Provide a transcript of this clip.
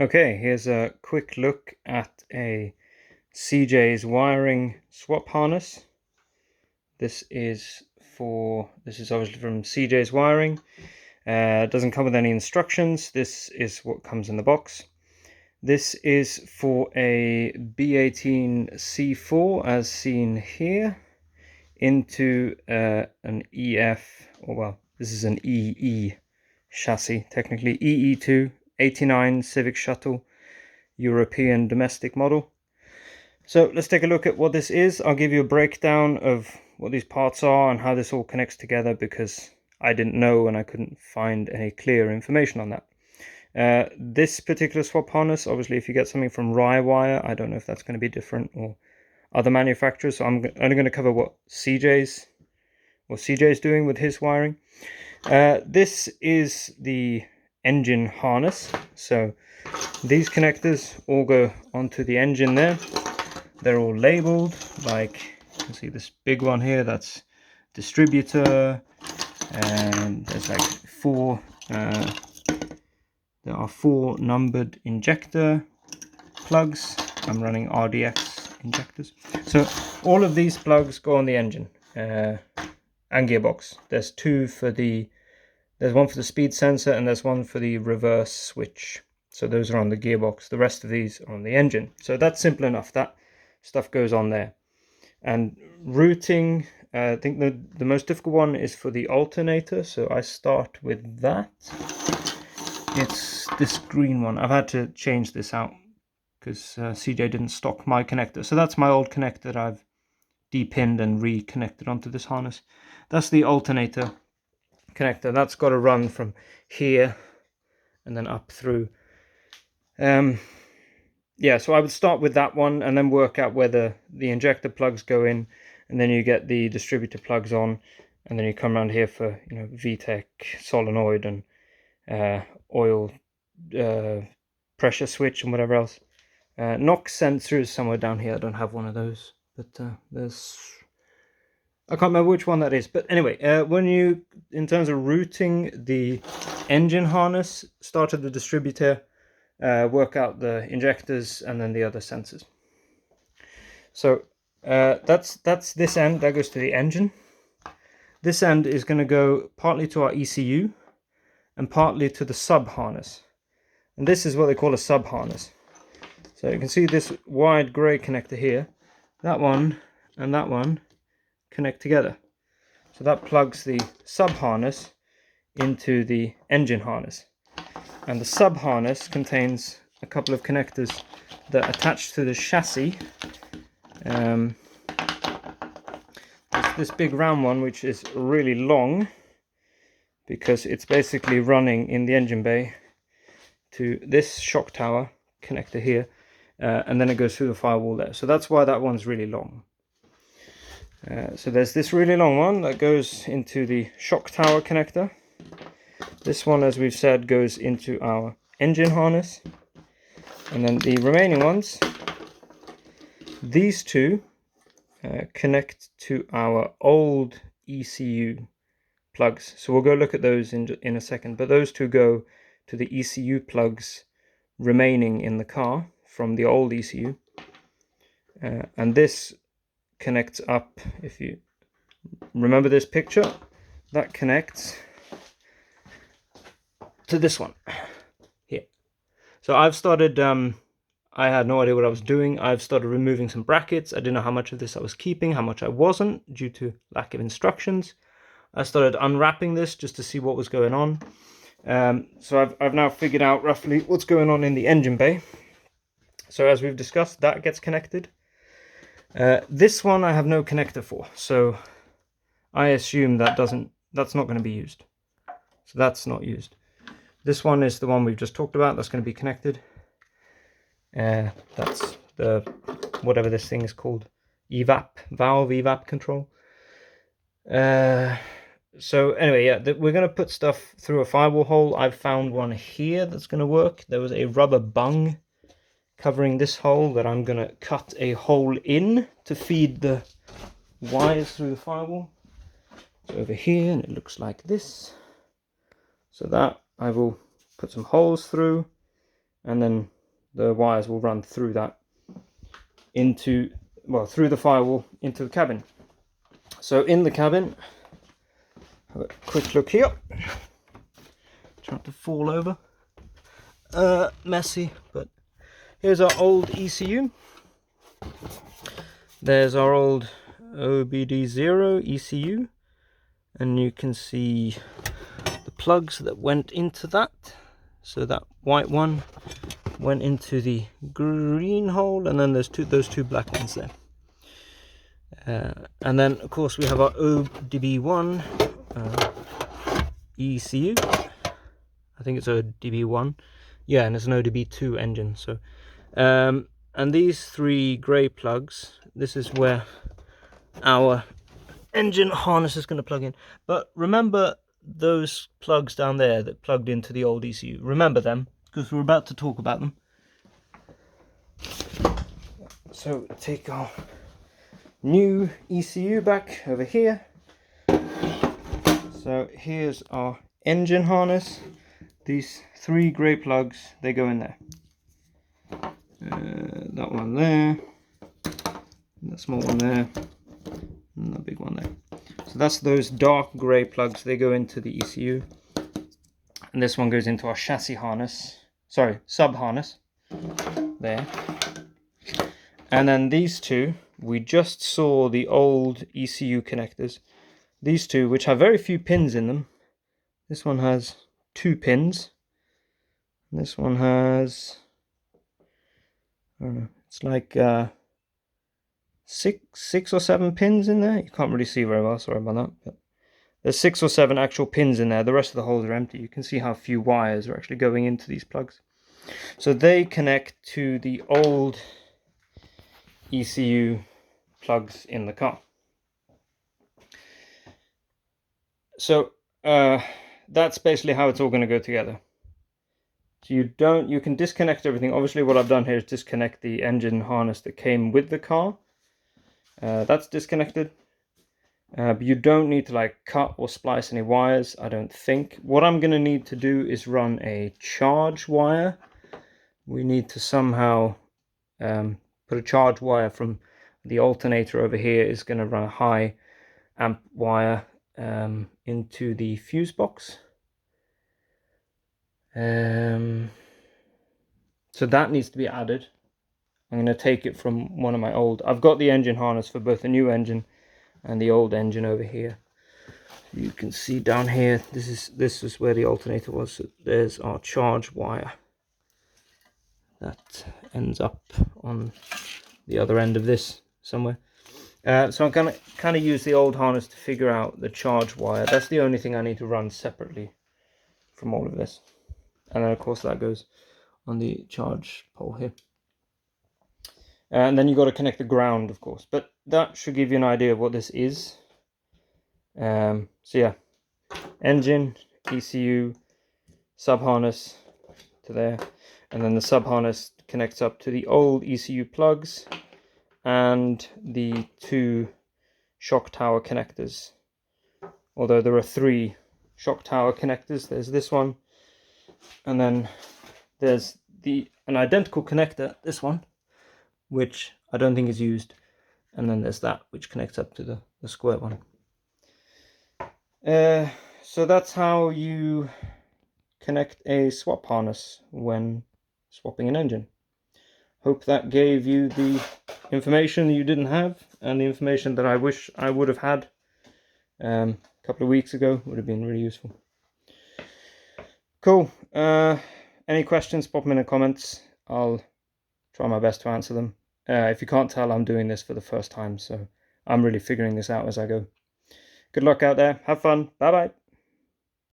Okay, here's a quick look at a CJ's wiring swap harness. This is obviously from CJ's wiring. It doesn't come with any instructions. This is what comes in the box. This is for a B18 C4 as seen here into an EF, or well, this is an EE chassis, technically EE2 89 Civic Shuttle European domestic model. So let's take a look at what this is. I'll give you a breakdown of what these parts are and how this all connects together, because I didn't know and I couldn't find any clear information on that. This particular swap harness, obviously if you get something from Rywire, I don't know if that's going to be different or other manufacturers, so I'm only going to cover what CJ's doing with his wiring. This is the engine harness, so these connectors all go onto the engine there. They're all labeled, like you can see this big one here, that's distributor, and there's like there are 4 numbered injector plugs. I'm running RDX injectors. So all of these plugs go on the engine and gearbox. There's one for the speed sensor and there's one for the reverse switch. So those are on the gearbox. The rest of these are on the engine. So that's simple enough. That stuff goes on there. And routing, I think the most difficult one is for the alternator. So I start with that. It's this green one. I've had to change this out because CJ didn't stock my connector. So that's my old connector that I've depinned and reconnected onto this harness. That's the alternator connector. That's got to run from here and then up through. Yeah, so I would start with that one and then work out where the injector plugs go in, and then you get the distributor plugs on, and then you come around here for VTEC, solenoid, and oil pressure switch and whatever else. NOx sensor is somewhere down here. I don't have one of those, but I can't remember which one that is. But anyway, in terms of routing the engine harness, start at the distributor, work out the injectors and then the other sensors. So that's this end that goes to the engine. This end is going to go partly to our ECU and partly to the sub harness, and this is what they call a sub harness. So you can see this wide grey connector here, that one and that one connect together. So that plugs the sub harness into the engine harness. And the sub harness contains a couple of connectors that attach to the chassis. This big round one, which is really long because it's basically running in the engine bay to this shock tower connector here, and then it goes through the firewall there. So that's why that one's really long. So there's this really long one that goes into the shock tower connector. This one, as we've said, goes into our engine harness. And then the remaining ones, these two connect to our old ECU plugs. So we'll go look at those in a second. But those two go to the ECU plugs remaining in the car from the old ECU. And this connects up, if you remember this picture, that connects to this one here. So I've started, I had no idea what I was doing. I've started removing some brackets. I didn't know how much of this I was keeping, how much I wasn't, due to lack of instructions. I started unwrapping this just to see what was going on. So I've now figured out roughly what's going on in the engine bay. So as we've discussed, that gets connected. This one I have no connector for, so I assume that's not going to be used. So that's not used. This one is the one we've just talked about. That's going to be connected. That's the whatever this thing is called, valve control. So anyway, yeah, we're going to put stuff through a firewall hole. I've found one here that's going to work. There was a rubber bung covering this hole that I'm going to cut a hole in to feed the wires through the firewall. So over here, and it looks like this. So that I will put some holes through and then the wires will run through that through the firewall into the cabin. So in the cabin, have a quick look here. Try not to fall over. Messy, but here's our old ECU. There's our old OBD-2 ECU, and you can see the plugs that went into that. So that white one went into the green hole, and then there's those two black ones there. And then of course we have our OBD-1 ECU. I think it's OBD-1. Yeah, and it's an OBD-2 engine. So, and these three grey plugs, this is where our engine harness is going to plug in. But remember those plugs down there that plugged into the old ECU. Remember them, because we're about to talk about them. So take our new ECU back over here. So here's our engine harness. These three grey plugs, they go in there. That one there, that small one there, and that big one there. So that's those dark grey plugs, they go into the ECU. And this one goes into our chassis harness, sorry, sub harness, there. And then these two, we just saw the old ECU connectors. These two, which have very few pins in them. This one has 2 pins. And this one has, I don't know, it's like 6 or 7 pins in there. You can't really see very well, sorry about that. But there's 6 or 7 actual pins in there. The rest of the holes are empty. You can see how few wires are actually going into these plugs. So they connect to the old ECU plugs in the car. So that's basically how it's all going to go together. So you can disconnect everything. Obviously what I've done here is disconnect the engine harness that came with the car. That's disconnected. But you don't need to like cut or splice any wires, I don't think. What I'm going to need to do is run a charge wire. We need to somehow put a charge wire from the alternator over here. Is going to run a high amp wire into the fuse box. So that needs to be added. I'm going to take it from one of my old, I've got the engine harness for both the new engine and the old engine over here. You can see down here, this is where the alternator was. So there's our charge wire that ends up on the other end of this somewhere. So I'm going to kind of use the old harness to figure out the charge wire. That's the only thing I need to run separately from all of this. And then of course that goes on the charge pole here. And then you've got to connect the ground, of course. But that should give you an idea of what this is. So yeah, engine, ECU, sub harness to there. And then the sub harness connects up to the old ECU plugs and the 2 shock tower connectors. Although there are 3 shock tower connectors. There's this one. And then there's an identical connector, this one, which I don't think is used. And then there's that, which connects up to the square one. So that's how you connect a swap harness when swapping an engine. Hope that gave you the information you didn't have, and the information that I wish I would have had a couple of weeks ago. Would have been really useful. Cool. Any questions, pop them in the comments. I'll try my best to answer them. If you can't tell, I'm doing this for the first time, so I'm really figuring this out as I go. Good luck out there. Have fun. Bye bye.